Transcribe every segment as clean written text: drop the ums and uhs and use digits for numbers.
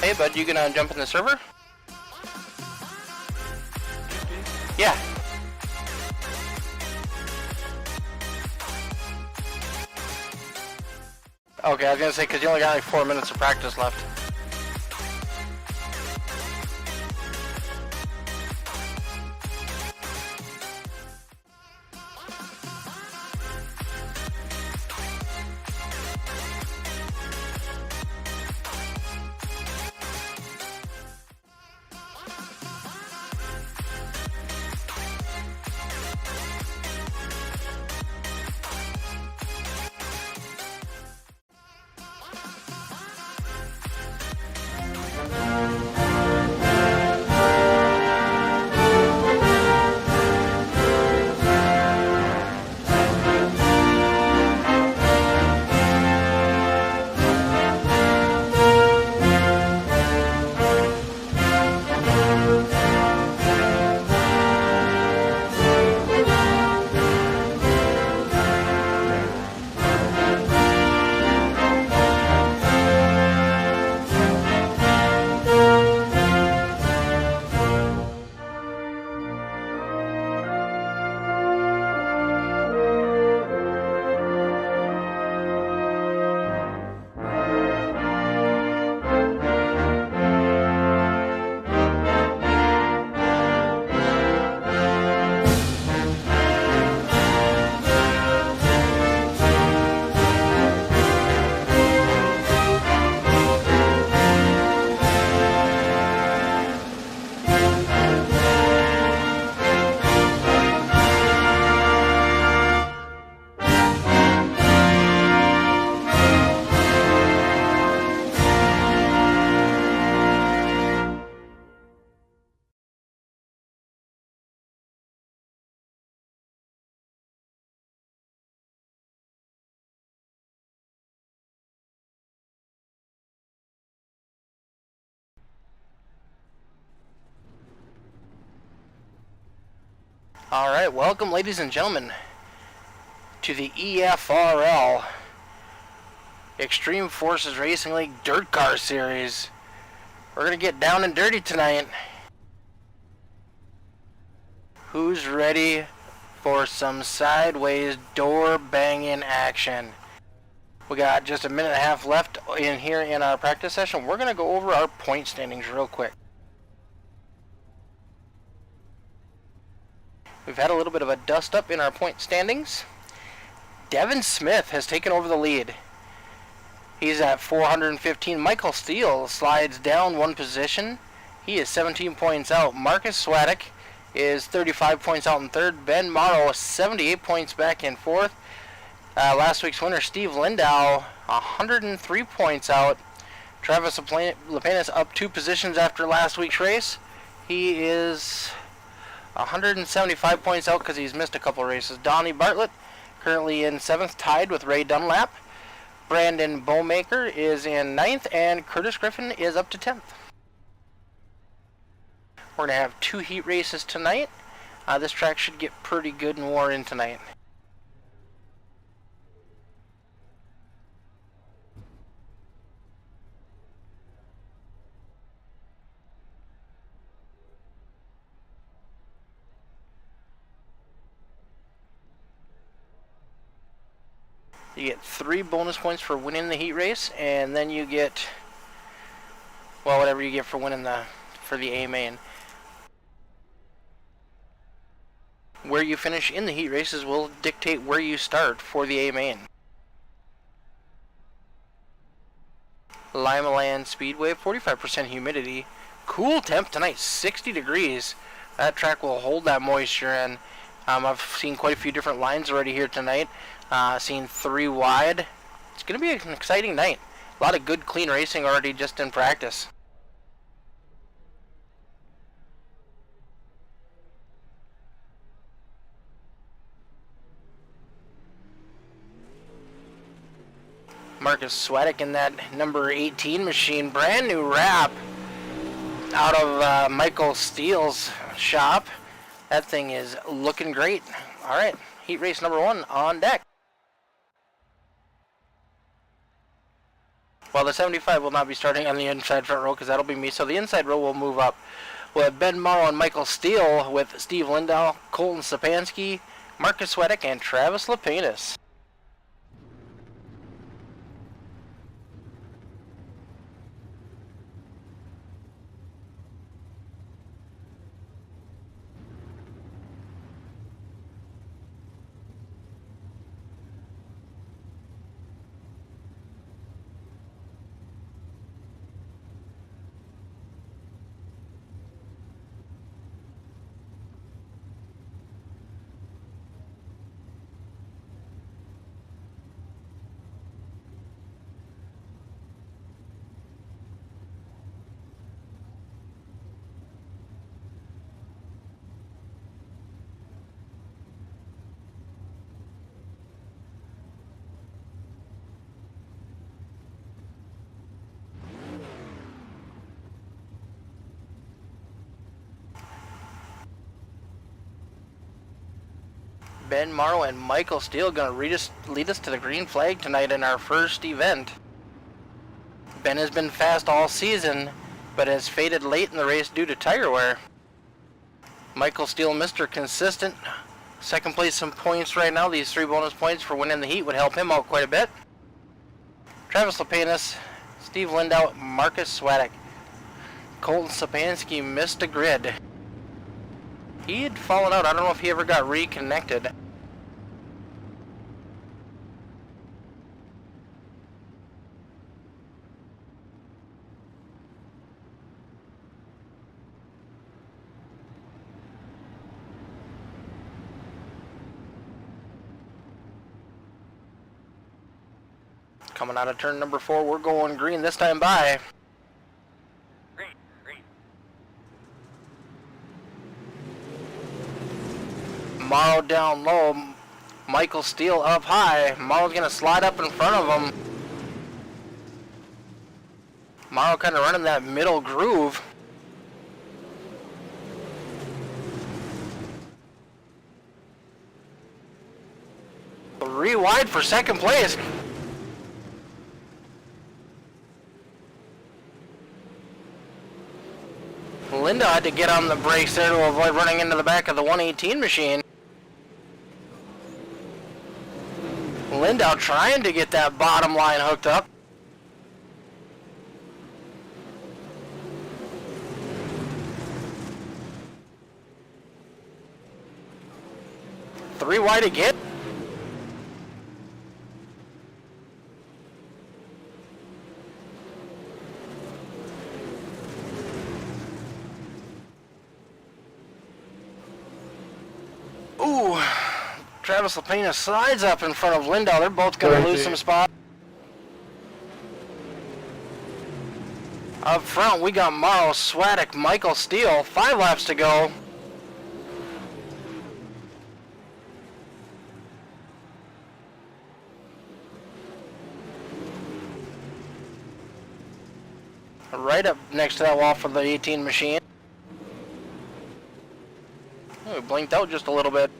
Hey bud, you gonna jump in the server? Yeah. Okay, I was gonna say, because you only got like 4 minutes of practice left. Alright, welcome ladies and gentlemen to the EFRL Extreme Forces Racing League Dirtkars series. We're gonna get down and dirty tonight. Who's ready for some sideways door banging action? We got just a minute and a half left in here in our practice session. We're gonna go over our point standings real quick. We've had a little bit of a dust up in our point standings. Devin Smith has taken over the lead. He's at 415. Michael Steele slides down one position. He is 17 points out. Marcus Swadek is 35 points out in third. Ben Morrow 78 points back in fourth. Last week's winner Steve Lindau 103 points out. Travis Lepenis up 2 positions after last week's race. He is 175 points out because he's missed a couple races. Donnie Bartlett currently in 7th, tied with Ray Dunlap. Brandon Bowmaker is in 9th, and Curtis Griffin is up to 10th. We're going to have 2 heat races tonight. This track should get pretty good and wore in tonight. You get 3 bonus points for winning the heat race, and then you get, well, whatever you get for winning for the A main. Where you finish in the heat races will dictate where you start for the A main. LIMALAND Speedway, 45% humidity. Cool temp tonight, 60 degrees. That track will hold that moisture, and I've seen quite a few different lines already here tonight. Seen 3 wide. It's going to be an exciting night. A lot of good, clean racing already just in practice. Marcus Swadek in that number 18 machine. Brand new wrap out of Michael Steele's shop. That thing is looking great. All right, heat race number 1 on deck. Well, the 75 will not be starting on the inside front row because that'll be me. So the inside row will move up. We'll have Ben Morrow and Michael Steele with Steve Lindahl, Colton Sapansky, Marcus Swedick, and Travis Lapenis. Ben Morrow and Michael Steele going to lead us to the green flag tonight in our first event. Ben has been fast all season, but has faded late in the race due to tire wear. Michael Steele, Mr. Consistent. Second place in points right now. These 3 bonus points for winning the heat would help him out quite a bit. Travis Lapenis, Steve Lindahl, Marcus Swedick. Colton Sapansky missed a grid. He had fallen out. I don't know if he ever got reconnected. Coming out of turn number 4, we're going green this time by. Morrow down low, Michael Steele up high. Morrow's going to slide up in front of him. Morrow kind of running that middle groove. Wide for second place. Linda had to get on the brakes there to avoid running into the back of the 118 machine. Linda trying to get that bottom line hooked up. Three wide again. Ooh, Travis Lapenis slides up in front of Lindahl. They're both going to lose some spots. Up front, we got Morrow, Swedick, Michael Steele. 5 laps to go. Right up next to that wall for the 18 machine. Oh, it blinked out just a little bit.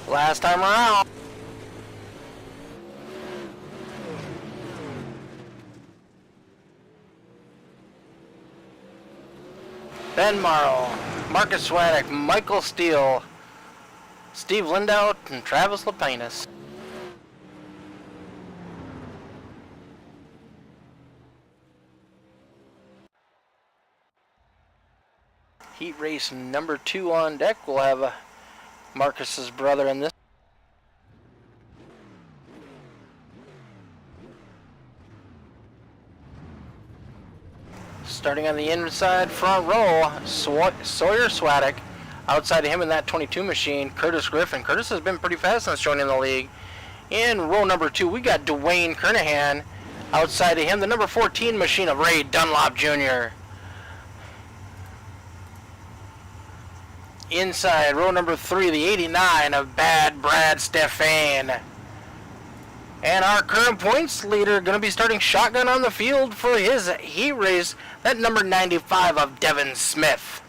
Last time around. Ben Morrow, Marcus Swedick, Michael Steele, Steve Lindahl, and Travis Lapenis. Heat race number 2 on deck. We'll have Marcus's brother in this. Starting on the inside front row, Sawyer Swedick. Outside of him in that 22 machine, Curtis Griffin. Curtis has been pretty fast since joining the league. In row number 2, we got Dwayne Kernahan. Outside of him, the number 14 machine of Ray Dunlop Jr. Inside row number 3, the 89 of Bad Brad Stefan. And our current points leader going to be starting shotgun on the field for his heat race, that number 95 of Devin Smith.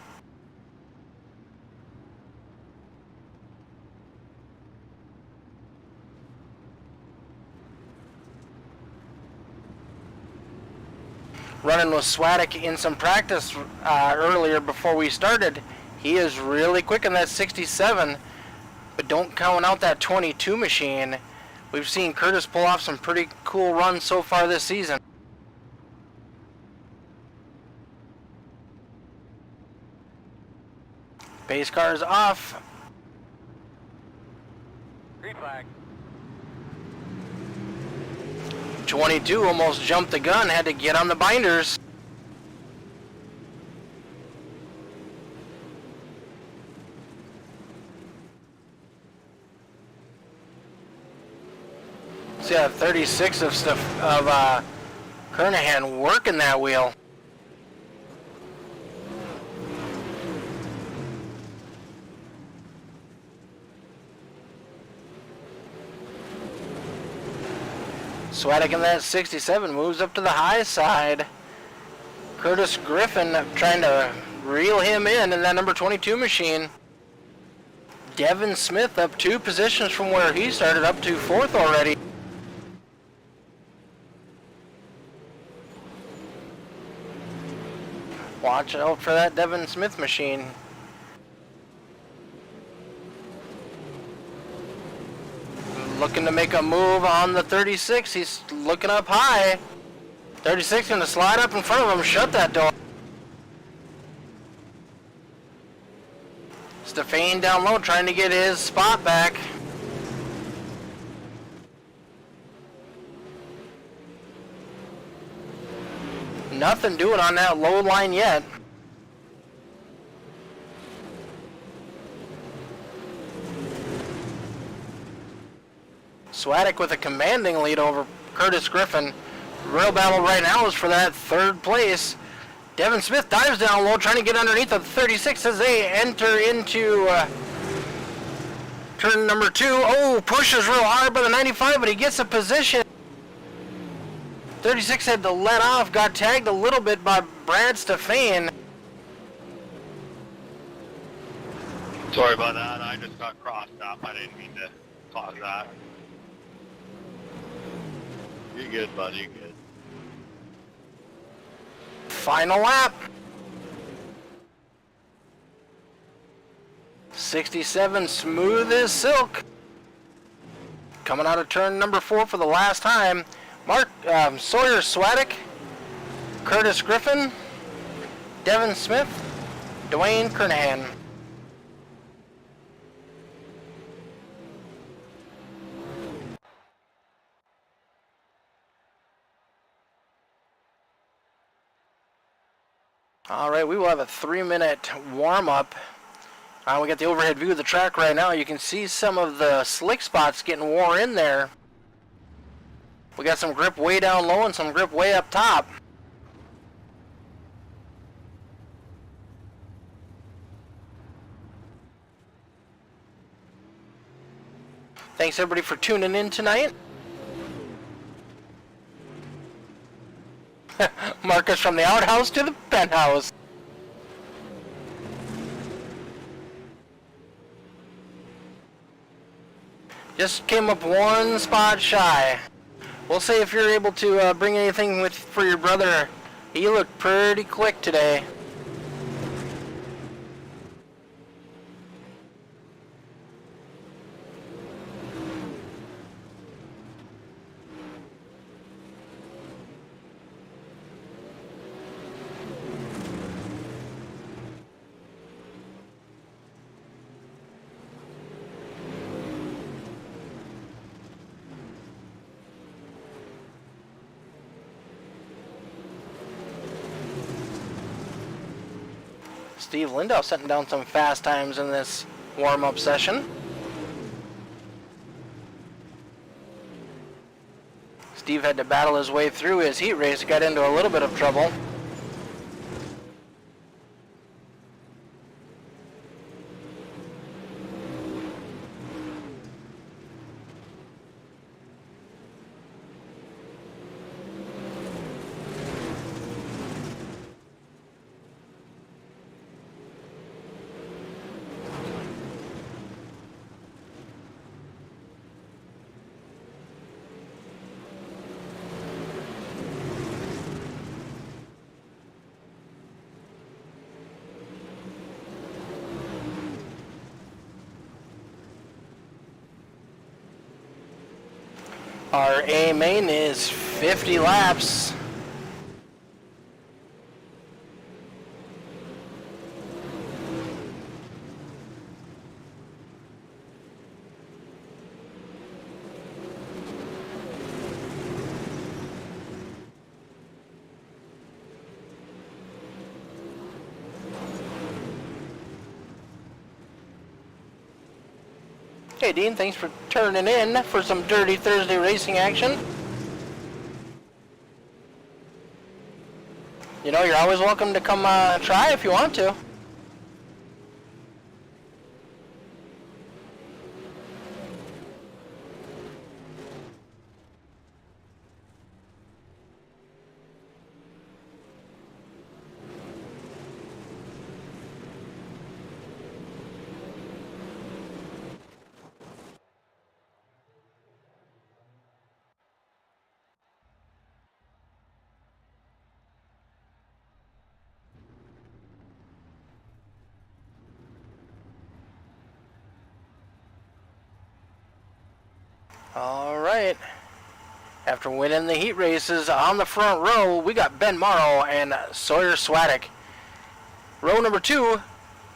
Running with Swadek in some practice earlier before we started. He is really quick in that 67, but don't count out that 22 machine. We've seen Curtis pull off some pretty cool runs so far this season. Pace car is off. Green flag. 22 almost jumped the gun, had to get on the binders. See, 36 of Kernahan working that wheel. Swadek in that 67 moves up to the high side. Curtis Griffin trying to reel him in that number 22 machine. Devin Smith up 2 positions from where he started, up to 4th already. Watch out for that Devin Smith machine. Looking to make a move on the 36. He's looking up high. 36 going to slide up in front of him, shut that door. Stefan down low trying to get his spot back. Nothing doing on that low line yet. Swadek with a commanding lead over Curtis Griffin. Real battle right now is for that 3rd place. Devin Smith dives down low trying to get underneath the 36 as they enter into turn number 2. Oh, pushes real hard by the 95, but he gets a position. 36 had to let off, got tagged a little bit by Brad Stefan. Sorry about that, I just got crossed up. I didn't mean to cause that. You're good, buddy, you're good. Final lap. 67 smooth as silk. Coming out of turn number 4 for the last time. Sawyer Swadek, Curtis Griffin, Devin Smith, Dwayne Kernahan. All right, we will have a 3-minute warm-up. We got the overhead view of the track right now. You can see some of the slick spots getting wore in there. We got some grip way down low and some grip way up top. Thanks everybody for tuning in tonight. Marcus from the outhouse to the penthouse. Just came up 1 spot shy. We'll say if you're able to bring anything for your brother. He looked pretty quick today. Steve Lindow setting down some fast times in this warm-up session. Steve had to battle his way through his heat race, got into a little bit of trouble. Our A main is 50 laps. Hey Dean, thanks for turning in for some Dirty Thursday racing action. You know, you're always welcome to come try if you want to. Alright, after winning the heat races on the front row, we got Ben Morrow and Sawyer Swadek. Row number 2,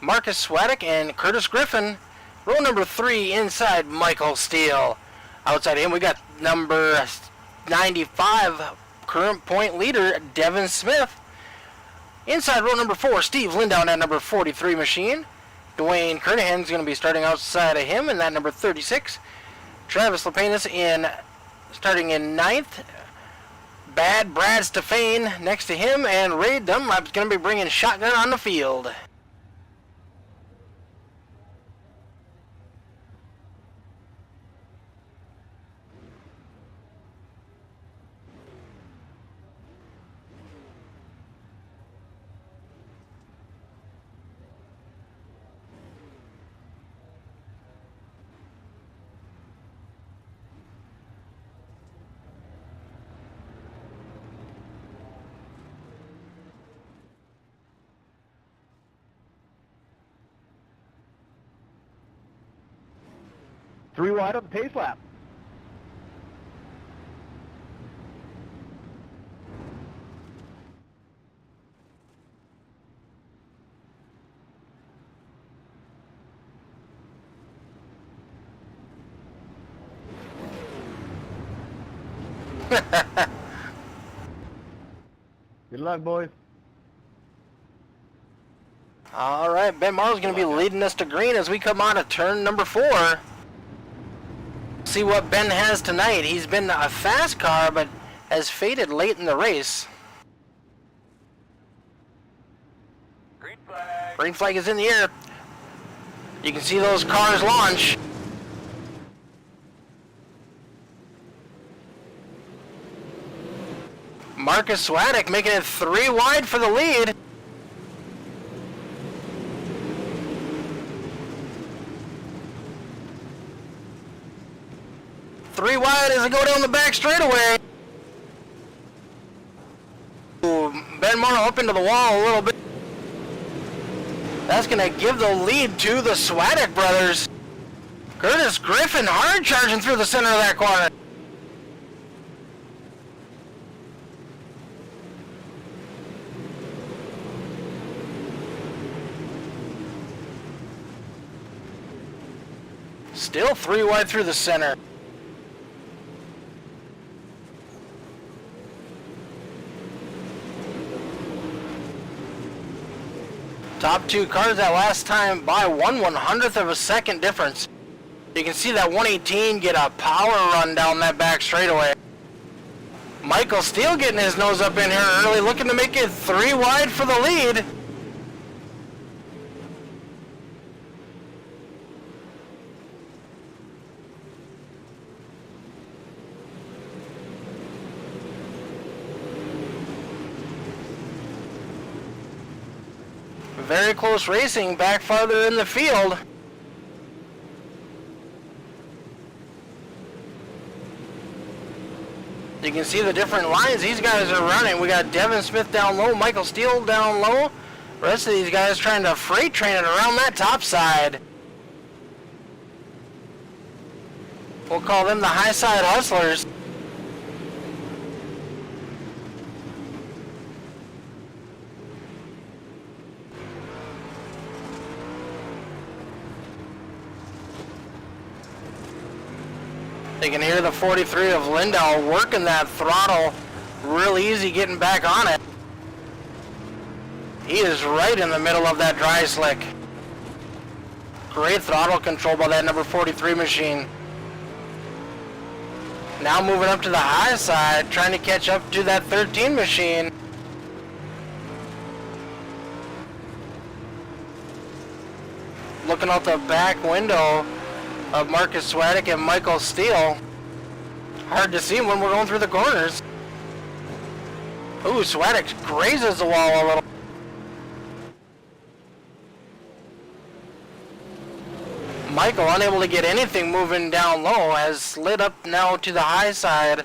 Marcus Swadek and Curtis Griffin. Row number 3, inside Michael Steele. Outside him, we got number 95, current point leader, Devin Smith. Inside row number 4, Steve Lindown at number 43 machine. Dwayne Kernahan's going to be starting outside of him in that number 36. Travis Lepanis starting in 9th. Bad Brad Stefane next to him, and Ray Dunlap's going to be bringing shotgun on the field. Three wide on the pace lap. Good luck, boys. All right, Ben Morrow's going to be leading us to green as we come on to turn number 4. See what Ben has tonight. He's been a fast car, but has faded late in the race. Green flag. Green flag is in the air. You can see those cars launch. Marcus Swadek making it 3 wide for the lead. Three wide as they go down the back straightaway. Ooh, Ben Morrow up into the wall a little bit. That's going to give the lead to the Swadek brothers. Curtis Griffin hard charging through the center of that corner. Still 3 wide through the center. Top 2 cars that last time by 1/100th of a second difference. You can see that 118 get a power run down that back straightaway. Michael Steele getting his nose up in here early, looking to make it 3 wide for the lead. Very close racing back farther in the field. You can see the different lines these guys are running. We got Devin Smith down low, Michael Steele down low. The rest of these guys trying to freight train it around that top side. We'll call them the high side hustlers. You can hear the 43 of Lindau working that throttle real easy, getting back on it. He is right in the middle of that dry slick. Great throttle control by that number 43 machine. Now moving up to the high side, trying to catch up to that 13 machine. Looking out the back window of Marcus Swadek and Michael Steele. Hard to see when we're going through the corners. Ooh, Swadek grazes the wall a little. Michael, unable to get anything moving down low, has slid up now to the high side.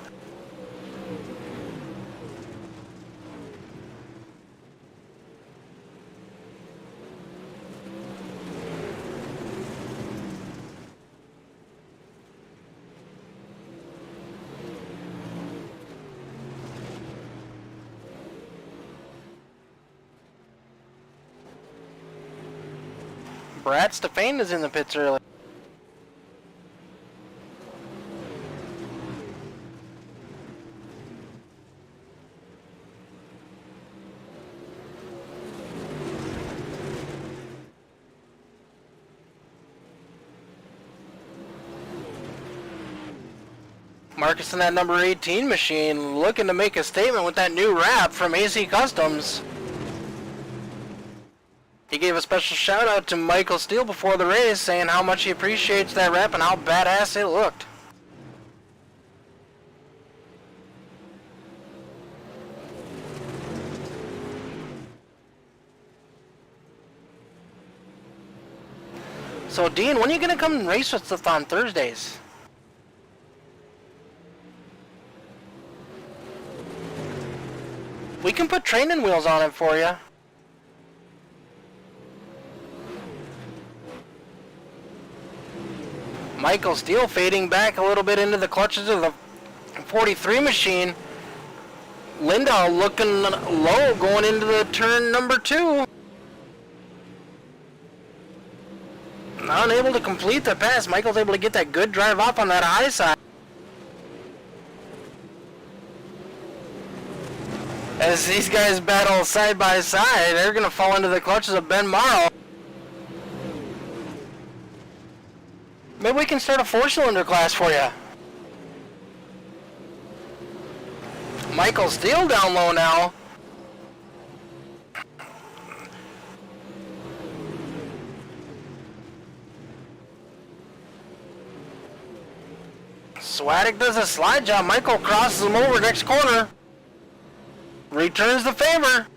Brad Stefan is in the pits early. Marcus in that number 18 machine looking to make a statement with that new wrap from AC Customs. He gave a special shout out to Michael Steele before the race, saying how much he appreciates that wrap and how badass it looked. So Dean, when are you going to come and race with us on Thursdays? We can put training wheels on it for you. Michael Steele fading back a little bit into the clutches of the 43 machine. Lindau looking low going into the turn number 2. Unable to complete the pass. Michael's able to get that good drive up on that high side. As these guys battle side by side, they're going to fall into the clutches of Ben Morrow. Maybe we can start a 4-cylinder class for you. Michael Steele down low now. Swadek does a slide job. Michael crosses him over next corner. Returns the favor.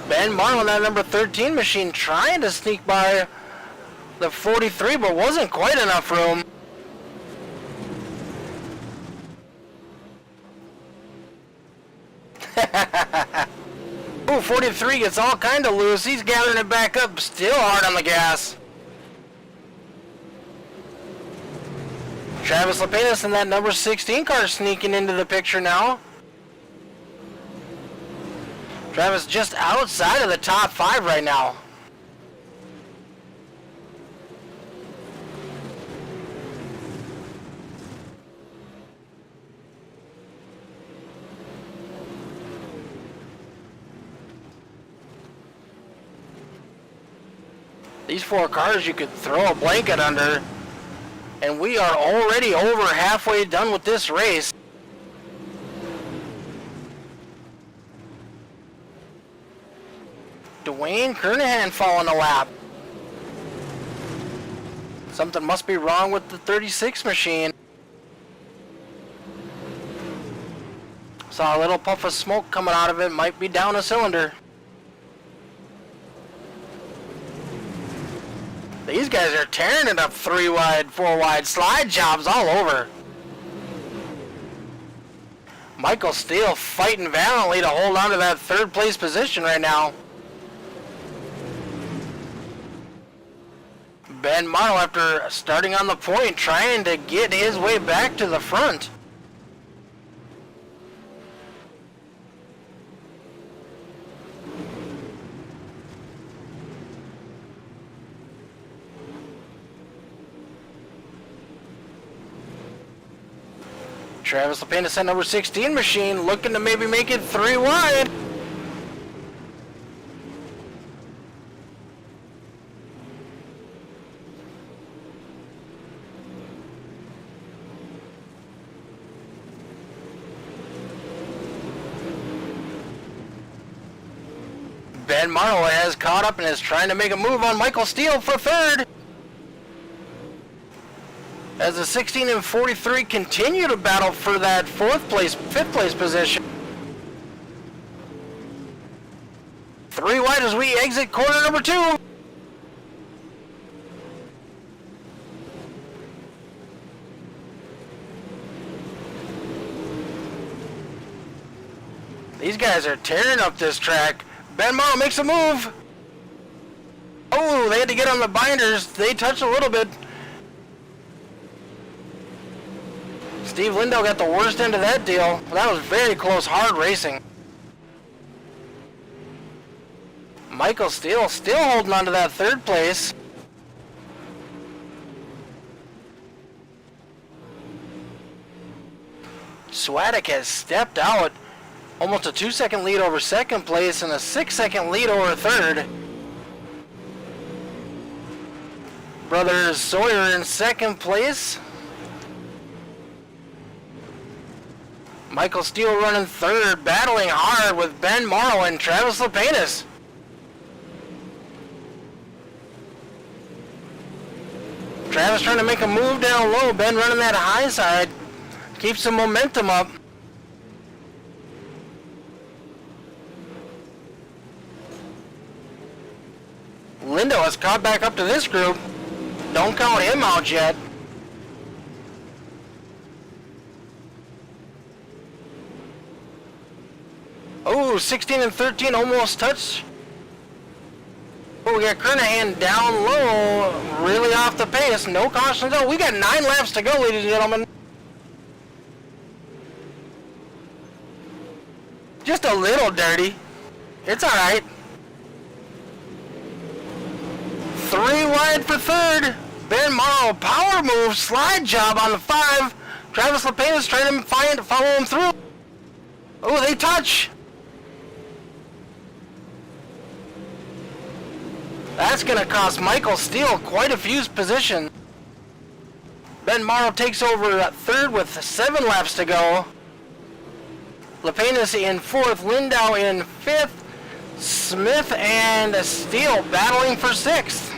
Ben Marlow on that number 13 machine trying to sneak by the 43, but wasn't quite enough room. Ooh, 43 gets all kind of loose. He's gathering it back up, still hard on the gas. Travis Lepenis in that number 16 car sneaking into the picture now. Travis just outside of the top 5 right now. These 4 cars you could throw a blanket under. And we are already over halfway done with this race. Dwayne Kernahan following a lap. Something must be wrong with the 36 machine. Saw a little puff of smoke coming out of it. Might be down a cylinder. These guys are tearing it up 3 wide, 4 wide. Slide jobs all over. Michael Steele fighting valiantly to hold on to that 3rd place position right now. Ben Morrow, after starting on the point, trying to get his way back to the front. Travis Lapena, that number 16 machine, looking to maybe make it 3 wide. Ben Morrow has caught up and is trying to make a move on Michael Steele for 3rd. As the 16 and 43 continue to battle for that 4th place, 5th place position. 3 wide as we exit corner number 2. These guys are tearing up this track. Ben Morrow makes a move. Oh, they had to get on the binders. They touched a little bit. Steve Lindo got the worst end of that deal. That was very close, hard racing. Michael Steele still holding on to that 3rd place. Swadek has stepped out. Almost a 2-second lead over 2nd place and a 6-second lead over 3rd. Brothers Sawyer in 2nd place. Michael Steele running 3rd, battling hard with Ben Morrow and Travis Lapena. Travis trying to make a move down low. Ben running that high side. Keeps some momentum up. Lindo has caught back up to this group. Don't count him out yet. Oh, 16 and 13 almost touched. Oh, we got Kernahan down low, really off the pace. No caution though. We got 9 laps to go, ladies and gentlemen. Just a little dirty. It's all right. 3 wide for 3rd. Ben Morrow, power move, slide job on the 5. Travis Lapena trying to follow him through. Oh, they touch. That's going to cost Michael Steele quite a few positions. Ben Morrow takes over at 3rd with 7 laps to go. Lapena in 4th, Lindau in 5th. Smith and Steele battling for 6th.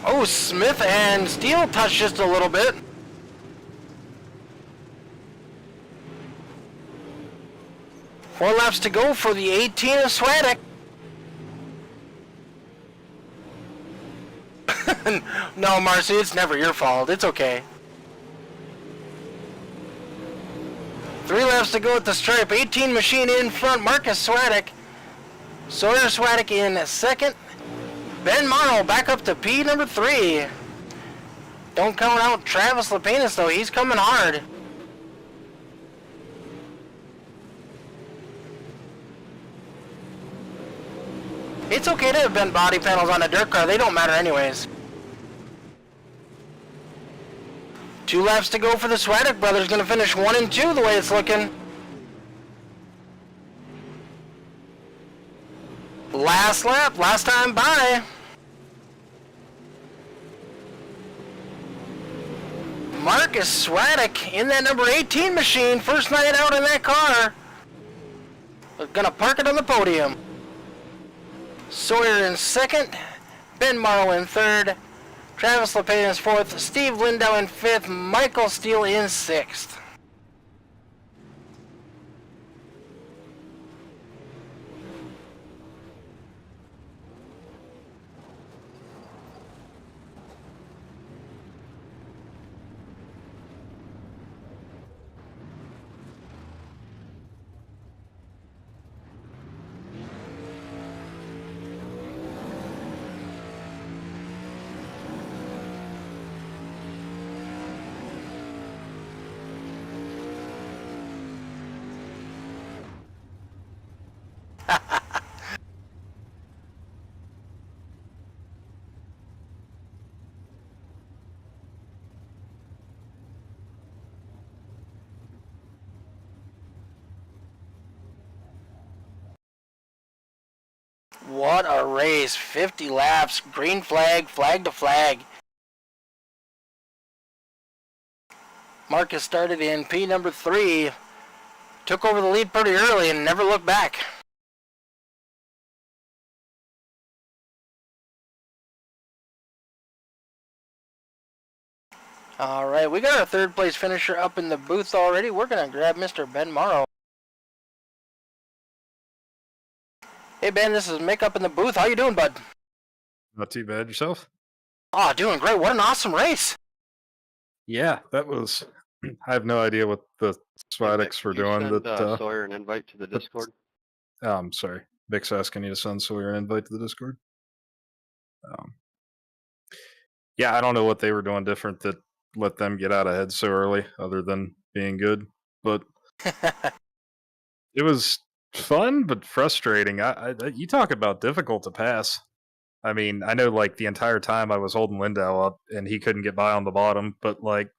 Oh, Smith and Steele touched just a little bit. Four laps to go for the 18 of Swadek. No, Marcy, it's never your fault. It's okay. 3 laps to go at the stripe. 18 machine in front. Marcus Swadek. Sawyer Swadek in 2nd. Ben Morrow back up to P number 3. Don't count out Travis Lapena though. He's coming hard. It's okay to have bent body panels on a dirt car. They don't matter anyways. 2 laps to go for the Swadek brothers. Going to finish 1 and 2 the way it's looking. Last lap, last time by. Marcus Swadek in that number 18 machine. First night out in that car. We're going to park it on the podium. Sawyer in second. Ben Morrow in third. Travis LePay in fourth. Steve Lindau in fifth. Michael Steele in sixth. What a race. 50 laps. Green flag, flag to flag. Marcus started in P number 3. Took over the lead pretty early and never looked back. Alright, we got our third place finisher up in the booth already. We're going to grab Mr. Ben Morrow. Hey Ben, this is Mick up in the booth. How you doing, bud? Not too bad. Yourself? Oh, doing great. What an awesome race. Yeah, that was... I have no idea what the Swadeks were doing. Send Sawyer an invite to the Discord. I'm sorry. Vic's asking you to send Sawyer an invite to the Discord. Yeah, I don't know what they were doing different that let them get out ahead so early, other than being good. But it was fun, but frustrating. You talk about difficult to pass. I mean, I know like the entire time I was holding Lindau up and he couldn't get by on the bottom, but like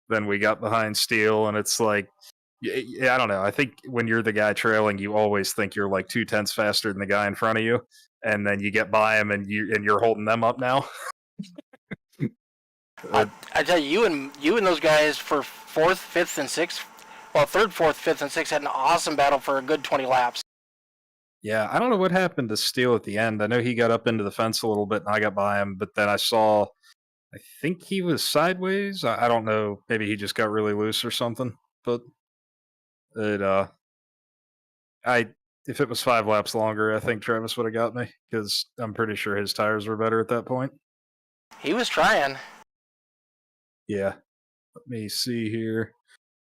then we got behind Steele and it's like, I don't know. I think when you're the guy trailing, you always think you're like 2/10 faster than the guy in front of you, and then you get by him and you're holding them up now. I tell you, you and those guys for 4th, 5th, and 6th, well, 3rd, 4th, 5th, and 6th had an awesome battle for a good 20 laps. Yeah, I don't know what happened to Steele at the end. I know he got up into the fence a little bit and I got by him, but then I think he was sideways. I don't know. Maybe he just got really loose or something. But if it was 5 laps longer, I think Travis would have got me because I'm pretty sure his tires were better at that point. He was trying. Yeah. Let me see here.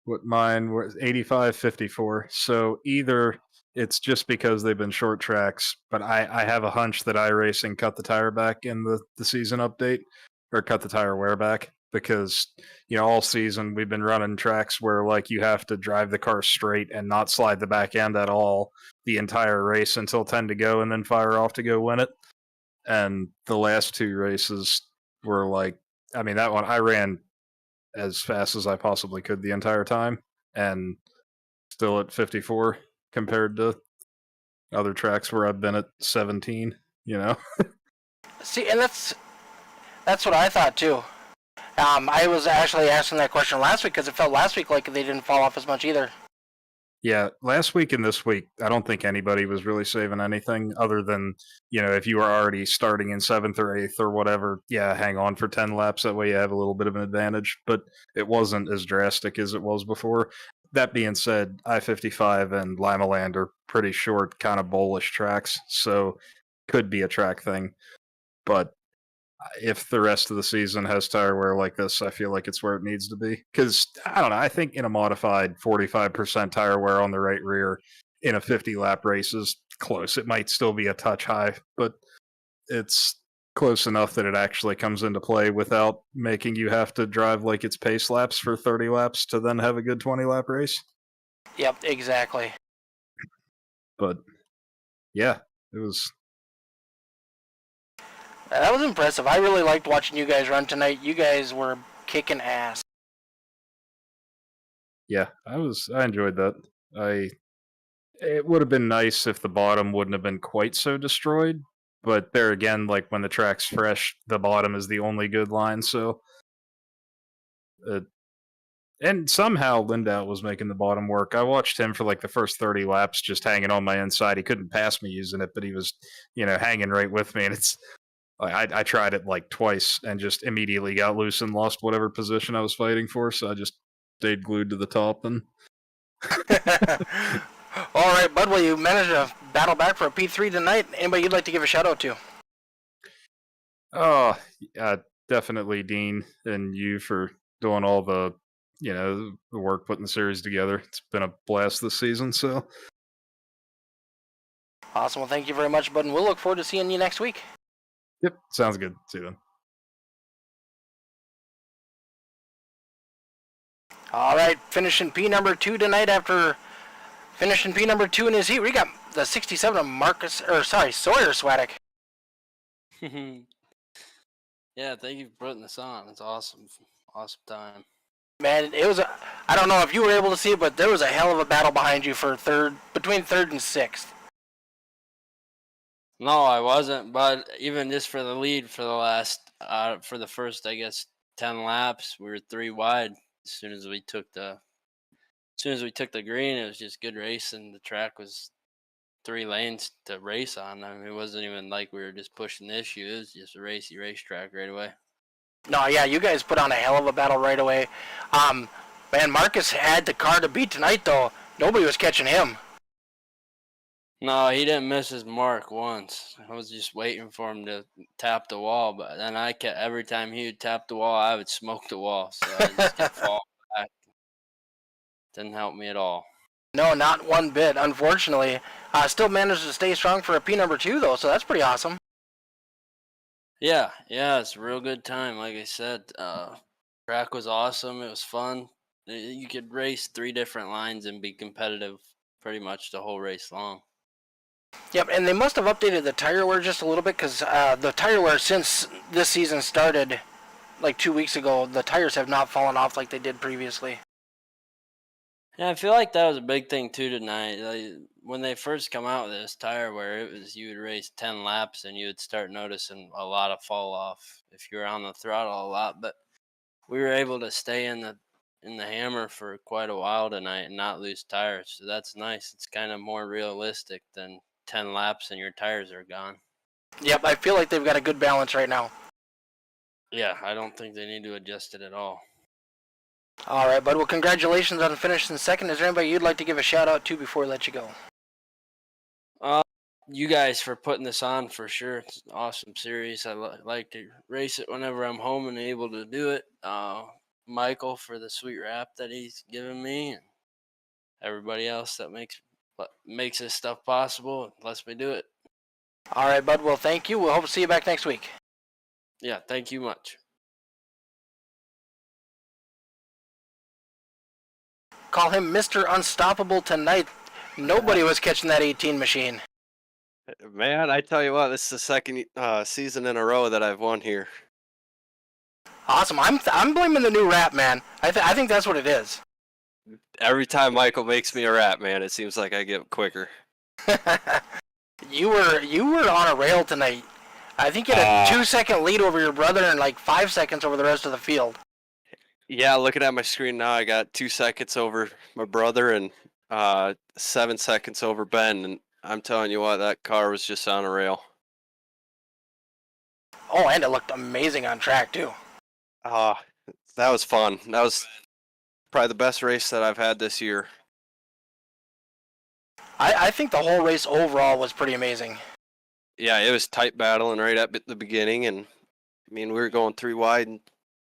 What mine was 85-54. So either it's just because they've been short tracks, but I have a hunch that iRacing cut the tire back in the season update, or cut the tire wear back, because all season we've been running tracks where like you have to drive the car straight and not slide the back end at all the entire race until 10 to go and then fire off to go win it. And the last 2 races were like, I mean, that one I ran as fast as I possibly could the entire time and still at 54 compared to other tracks where I've been at 17, See, and that's what I thought too. I was actually asking that question last week because it felt last week like they didn't fall off as much either. Yeah, last week and this week, I don't think anybody was really saving anything other than, if you were already starting in 7th or 8th or whatever, yeah, hang on for 10 laps. That way you have a little bit of an advantage, but it wasn't as drastic as it was before. That being said, I-55 and LIMALAND are pretty short, kind of bowlish tracks, so could be a track thing. But if the rest of the season has tire wear like this, I feel like it's where it needs to be. Because, I don't know, I think in a modified 45% tire wear on the right rear in a 50-lap race is close. It might still be a touch high, but it's close enough that it actually comes into play without making you have to drive like it's pace laps for 30 laps to then have a good 20-lap race. Yep, exactly. But, yeah, it was... That was impressive. I really liked watching you guys run tonight. You guys were kicking ass. Yeah, I enjoyed that. It would have been nice if the bottom wouldn't have been quite so destroyed, but there again, like when the track's fresh, the bottom is the only good line. So, uh, and somehow Lindau was making the bottom work. I watched him for like the first 30 laps, just hanging on my inside. He couldn't pass me using it, but he was, hanging right with me. And I tried it like twice and just immediately got loose and lost whatever position I was fighting for. So I just stayed glued to the top and. All right, bud. Well, you managed to battle back for a P3 tonight. Anybody you'd like to give a shout out to? Oh, definitely Dean and you for doing all the, the work putting the series together. It's been a blast this season. So, Awesome. Well, thank you very much, bud. And we'll look forward to seeing you next week. yep, sounds good. See you then. All right, finishing P number 2 tonight after finishing P number 2 in his heat. We got the 67 of Sawyer Swadek. Yeah, thank you for putting this on. It's awesome. Awesome time. Man, it was I don't know if you were able to see it, but there was a hell of a battle behind you for between third and sixth. No, I wasn't, but even just for the lead for the first, I guess, 10 laps, we were 3 wide. As soon as we took the green, it was just good racing. The track was 3 lanes to race on. I mean, it wasn't even like we were just pushing the issue. It was just a racy racetrack right away. No, yeah, you guys put on a hell of a battle right away. Man, Marcus had the car to beat tonight, though. Nobody was catching him. No, he didn't miss his mark once. I was just waiting for him to tap the wall, but then every time he would tap the wall, I would smoke the wall. So I just kept falling back. Didn't help me at all. No, not one bit, unfortunately. Still managed to stay strong for a P number 2, though, so that's pretty awesome. Yeah, it's a real good time. Like I said, track was awesome. It was fun. You could race 3 different lines and be competitive pretty much the whole race long. Yep, and they must have updated the tire wear just a little bit because the tire wear since this season started like 2 weeks ago, the tires have not fallen off like they did previously. Yeah, I feel like that was a big thing too tonight. Like, when they first come out with this tire wear, it was you would race 10 laps and you would start noticing a lot of fall off if you were on the throttle a lot. But we were able to stay in the hammer for quite a while tonight and not lose tires. So that's nice. It's kind of more realistic than 10 laps and your tires are gone. Yep, I feel like they've got a good balance right now. Yeah, I don't think they need to adjust it at all. All right, bud. Well, congratulations on finishing second. Is there anybody you'd like to give a shout out to before we let you go? You guys for putting this on for sure. It's an awesome series. I like to race it whenever I'm home and able to do it. Michael for the sweet rap that he's given me, and everybody else that makes this stuff possible and lets me do it. All right, bud. Well, thank you. We'll hope to see you back next week. Yeah, thank you much. Call him Mr. Unstoppable tonight. Nobody was catching that 18 machine. Man, I tell you what, this is the second season in a row that I've won here. Awesome. I'm blaming the new rap, man. I think that's what it is. Every time Michael makes me a rap, man, it seems like I get quicker. You were on a rail tonight. I think you had a 2-second lead over your brother and like 5 seconds over the rest of the field. Yeah, looking at my screen now, I got 2 seconds over my brother and 7 seconds over Ben. And I'm telling you what, that car was just on a rail. Oh, and it looked amazing on track too. That was fun. That was probably the best race that I've had this year. I think the whole race overall was pretty amazing. Yeah, it was tight battling right up at the beginning, and I mean, we were going 3 wide. And,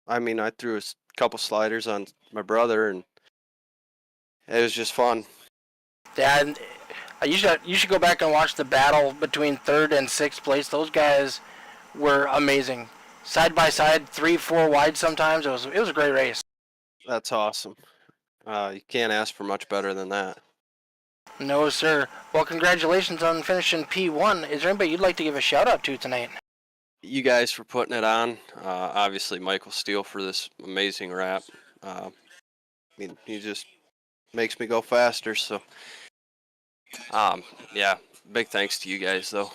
I mean, I threw a couple sliders on my brother, and it was just fun. Yeah, and you should go back and watch the battle between 3rd and 6th place. Those guys were amazing. Side by side, 3-4 wide sometimes. It was a great race. That's awesome. You can't ask for much better than that. No, sir. Well, congratulations on finishing P1. Is there anybody you'd like to give a shout out to tonight? You guys for putting it on. Obviously, Michael Steele for this amazing rap. I mean, he just makes me go faster. So, yeah, big thanks to you guys though.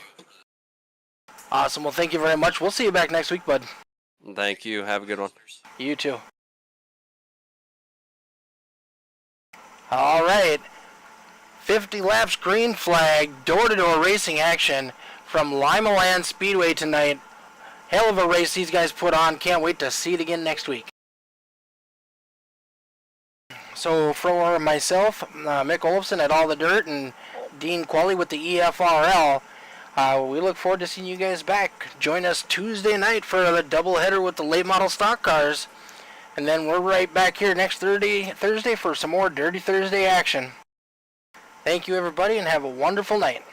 Awesome. Well, thank you very much. We'll see you back next week, bud. Thank you. Have a good one. You too. All right. 50 laps green flag, door-to-door racing action from LIMALAND Speedway tonight. Hell of a race these guys put on. Can't wait to see it again next week. So for myself, Mick Olofsson at All the Dirt, and Dean Qualley with the EFRL, we look forward to seeing you guys back. Join us Tuesday night for the doubleheader with the late model stock cars. And then we're right back here next Thursday for some more Dirty Thursday action. Thank you, everybody, and have a wonderful night.